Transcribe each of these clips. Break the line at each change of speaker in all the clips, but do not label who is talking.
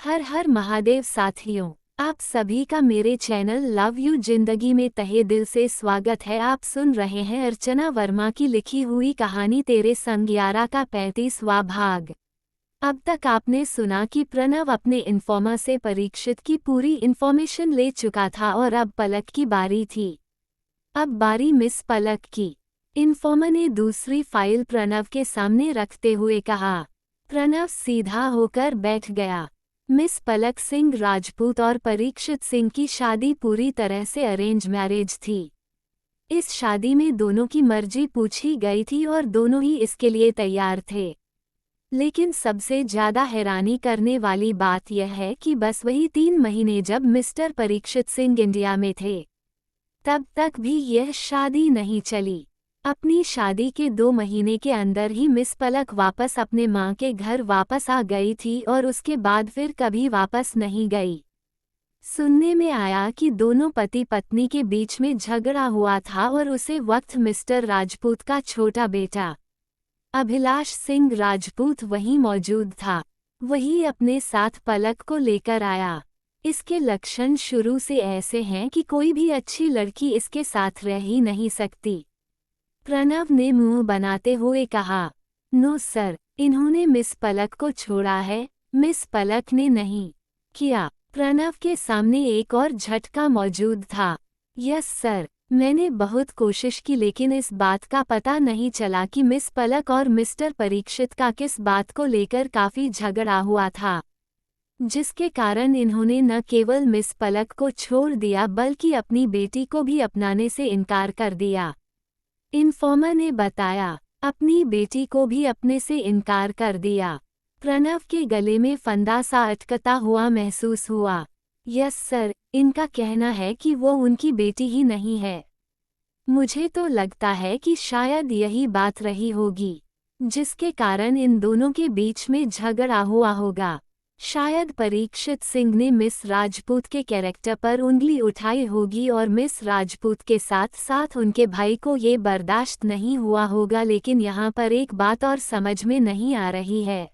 हर हर महादेव साथियों, आप सभी का मेरे चैनल लव यू जिंदगी में तहे दिल से स्वागत है। आप सुन रहे हैं अर्चना वर्मा की लिखी हुई कहानी तेरे संग 11 का 35वां भाग। अब तक आपने सुना कि प्रणव अपने इन्फॉर्मर से परीक्षित की पूरी इन्फॉर्मेशन ले चुका था और अब पलक की बारी थी। अब बारी मिस पलक की। इन्फॉर्मर ने दूसरी फाइल प्रणव के सामने रखते हुए कहा। प्रणव सीधा होकर बैठ गया। मिस पलक सिंह राजपूत और परीक्षित सिंह की शादी पूरी तरह से अरेंज मैरिज थी। इस शादी में दोनों की मर्जी पूछी गई थी और दोनों ही इसके लिए तैयार थे। लेकिन सबसे ज्यादा हैरानी करने वाली बात यह है कि बस वही 3 महीने जब मिस्टर परीक्षित सिंह इंडिया में थे, तब तक भी यह शादी नहीं चली। अपनी शादी के 2 महीने के अंदर ही मिस पलक वापस अपने मां के घर वापस आ गई थी और उसके बाद फिर कभी वापस नहीं गई। सुनने में आया कि दोनों पति पत्नी के बीच में झगड़ा हुआ था और उसे वक्त मिस्टर राजपूत का छोटा बेटा अभिलाष सिंह राजपूत वहीं मौजूद था। वही अपने साथ पलक को लेकर आया। इसके लक्षण शुरू से ऐसे हैं कि कोई भी अच्छी लड़की इसके साथ रह ही नहीं सकती। प्रणव ने मुंह बनाते हुए कहा, नो सर, इन्होंने मिस पलक को छोड़ा है। मिस पलक ने नहीं किया। प्रणव के सामने एक और झटका मौजूद था। यस सर, मैंने बहुत कोशिश की लेकिन इस बात का पता नहीं चला कि मिस पलक और मिस्टर परीक्षित का किस बात को लेकर काफी झगड़ा हुआ था, जिसके कारण इन्होंने न केवल मिस पलक को छोड़ दिया बल्कि अपनी बेटी को भी अपनाने से इनकार कर दिया। इन्फॉर्मर ने बताया, अपनी बेटी को भी अपने से इनकार कर दिया। प्रणव के गले में फंदा सा अटकता हुआ महसूस हुआ। यस सर, इनका कहना है कि वो उनकी बेटी ही नहीं है। मुझे तो लगता है कि शायद यही बात रही होगी, जिसके कारण इन दोनों के बीच में झगड़ा हुआ होगा। शायद परीक्षित सिंह ने मिस राजपूत के कैरेक्टर पर उंगली उठाई होगी और मिस राजपूत के साथ साथ उनके भाई को ये बर्दाश्त नहीं हुआ होगा। लेकिन यहाँ पर एक बात और समझ में नहीं आ रही है,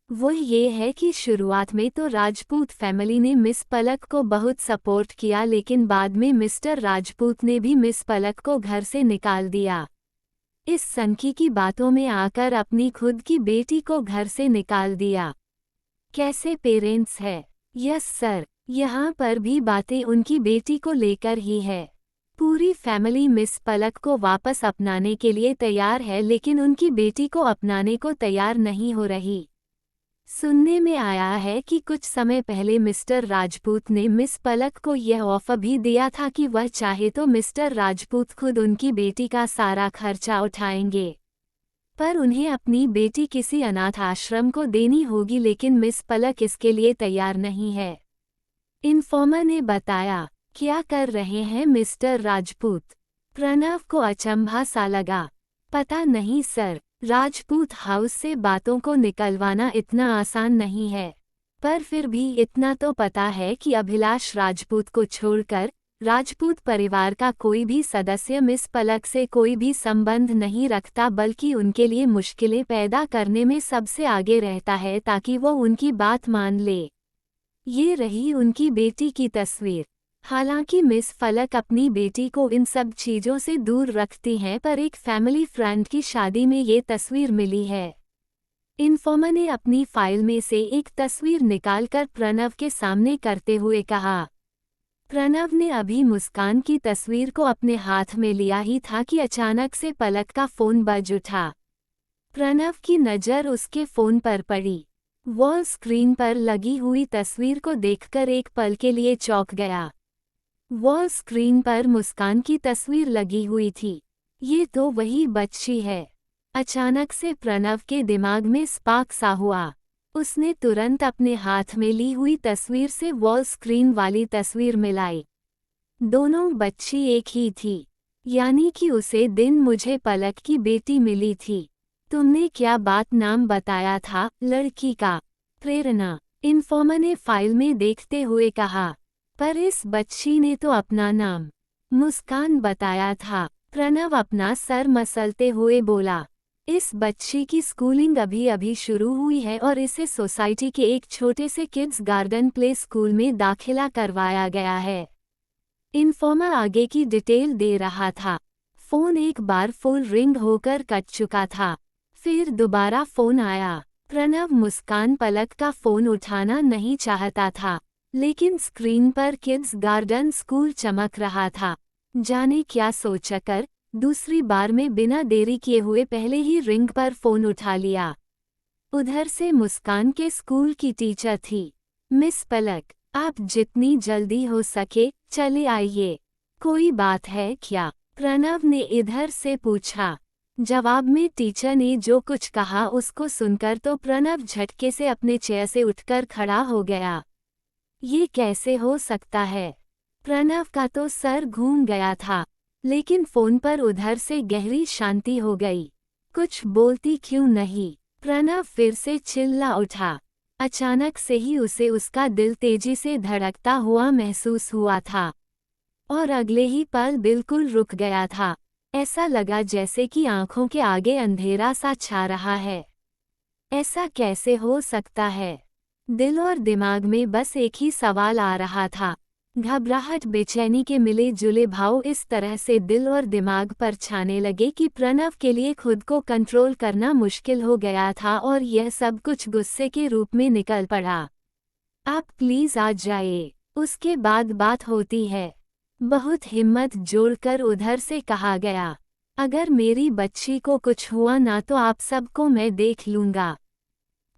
वो ये है कि शुरुआत में तो राजपूत फैमिली ने मिस पलक को बहुत सपोर्ट किया, लेकिन बाद में मिस्टर राजपूत ने भी मिस पलक को घर से निकाल दिया। इस सनकी की बातों में आकर अपनी खुद की बेटी को घर से निकाल दिया। कैसे पेरेंट्स है। यस सर, यहाँ पर भी बातें उनकी बेटी को लेकर ही है। पूरी फैमिली मिस पलक को वापस अपनाने के लिए तैयार है, लेकिन उनकी बेटी को अपनाने को तैयार नहीं हो रही। सुनने में आया है कि कुछ समय पहले मिस्टर राजपूत ने मिस पलक को यह ऑफर भी दिया था कि वह चाहे तो मिस्टर राजपूत खुद उनकी बेटी का सारा खर्चा उठाएंगे, पर उन्हें अपनी बेटी किसी अनाथ आश्रम को देनी होगी, लेकिन मिस पलक इसके लिए तैयार नहीं है। इन्फॉर्मर ने बताया, क्या कर रहे हैं मिस्टर राजपूत? प्रणव को अचंभा सा लगा। पता नहीं सर, राजपूत हाउस से बातों को निकलवाना इतना आसान नहीं है, पर फिर भी इतना तो पता है कि अभिलाष राजपूत को छोड़कर राजपूत परिवार का कोई भी सदस्य मिस पलक से कोई भी संबंध नहीं रखता, बल्कि उनके लिए मुश्किलें पैदा करने में सबसे आगे रहता है ताकि वो उनकी बात मान ले। ये रही उनकी बेटी की तस्वीर। हालांकि मिस पलक अपनी बेटी को इन सब चीज़ों से दूर रखती हैं, पर एक फैमिली फ्रेंड की शादी में ये तस्वीर मिली है। इन्फॉर्मर ने अपनी फाइल में से एक तस्वीर निकालकर प्रणव के सामने करते हुए कहा। प्रणव ने अभी मुस्कान की तस्वीर को अपने हाथ में लिया ही था कि अचानक से पलक का फोन बज उठा। प्रणव की नज़र उसके फोन पर पड़ी। वॉल स्क्रीन पर लगी हुई तस्वीर को देखकर एक पल के लिए चौंक गया। वॉल स्क्रीन पर मुस्कान की तस्वीर लगी हुई थी। ये तो वही बच्ची है। अचानक से प्रणव के दिमाग में स्पार्क सा हुआ। उसने तुरंत अपने हाथ में ली हुई तस्वीर से वॉल स्क्रीन वाली तस्वीर मिलाई। दोनों बच्ची एक ही थी, यानी कि उसे दिन मुझे पलक की बेटी मिली थी। तुमने क्या बात नाम बताया था लड़की का? प्रेरणा, इन्फॉर्मर ने फाइल में देखते हुए कहा। पर इस बच्ची ने तो अपना नाम मुस्कान बताया था। प्रणव अपना सर मसलते हुए बोला। इस बच्ची की स्कूलिंग अभी अभी शुरू हुई है और इसे सोसाइटी के एक छोटे से किड्स गार्डन प्ले स्कूल में दाखिला करवाया गया है। इन्फॉर्मर आगे की डिटेल दे रहा था। फोन एक बार फुल रिंग होकर कट चुका था। फिर दोबारा फोन आया। प्रणव मुस्कान पलक का फोन उठाना नहीं चाहता था, लेकिन स्क्रीन पर किड्स गार्डन स्कूल चमक रहा था। जाने क्या सोचकर दूसरी बार में बिना देरी किए हुए पहले ही रिंग पर फोन उठा लिया। उधर से मुस्कान के स्कूल की टीचर थी। मिस पलक, आप जितनी जल्दी हो सके चले आइए। कोई बात है क्या? प्रणव ने इधर से पूछा। जवाब में टीचर ने जो कुछ कहा उसको सुनकर तो प्रणव झटके से अपने चेयर से उठकर खड़ा हो गया। ये कैसे हो सकता है? प्रणव का तो सर घूम गया था, लेकिन फोन पर उधर से गहरी शांति हो गई। कुछ बोलती क्यों नहीं? प्रणव फिर से चिल्ला उठा। अचानक से ही उसे उसका दिल तेजी से धड़कता हुआ महसूस हुआ था और अगले ही पल बिल्कुल रुक गया था। ऐसा लगा जैसे कि आंखों के आगे अंधेरा सा छा रहा है। ऐसा कैसे हो सकता है? दिल और दिमाग में बस एक ही सवाल आ रहा था। घबराहट, बेचैनी के मिले जुले भाव इस तरह से दिल और दिमाग पर छाने लगे कि प्रणव के लिए खुद को कंट्रोल करना मुश्किल हो गया था और यह सब कुछ गुस्से के रूप में निकल पड़ा। आप प्लीज आ जाइए, उसके बाद बात होती है। बहुत हिम्मत जोड़कर उधर से कहा गया। अगर मेरी बच्ची को कुछ हुआ ना तो आप सबको मैं देख लूंगा।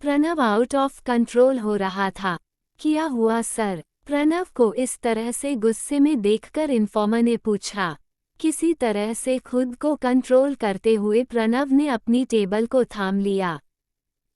प्रणव आउट ऑफ कंट्रोल हो रहा था। क्या हुआ सर? प्रणव को इस तरह से गुस्से में देखकर इन्फॉर्मर ने पूछा। किसी तरह से खुद को कंट्रोल करते हुए प्रणव ने अपनी टेबल को थाम लिया।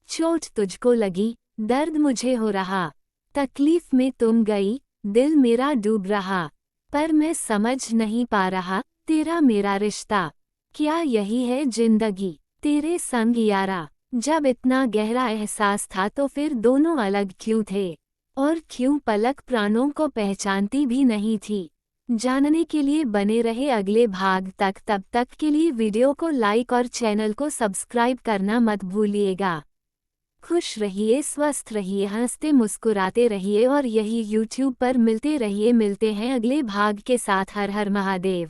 चोट तुझको लगी, दर्द मुझे हो रहा, तकलीफ में तुम गई, दिल मेरा डूब रहा, पर मैं समझ नहीं पा रहा तेरा मेरा रिश्ता। क्या यही है जिंदगी? तेरे संग यारा। जब इतना गहरा एहसास था तो फिर दोनों अलग क्यों थे? और क्यों पलक प्राणों को पहचानती भी नहीं थी? जानने के लिए बने रहे अगले भाग तक। तब तक के लिए वीडियो को लाइक और चैनल को सब्सक्राइब करना मत भूलिएगा। खुश रहिए, स्वस्थ रहिए, हंसते मुस्कुराते रहिए और यही YouTube पर मिलते रहिए। मिलते हैं अगले भाग के साथ। हर हर महादेव।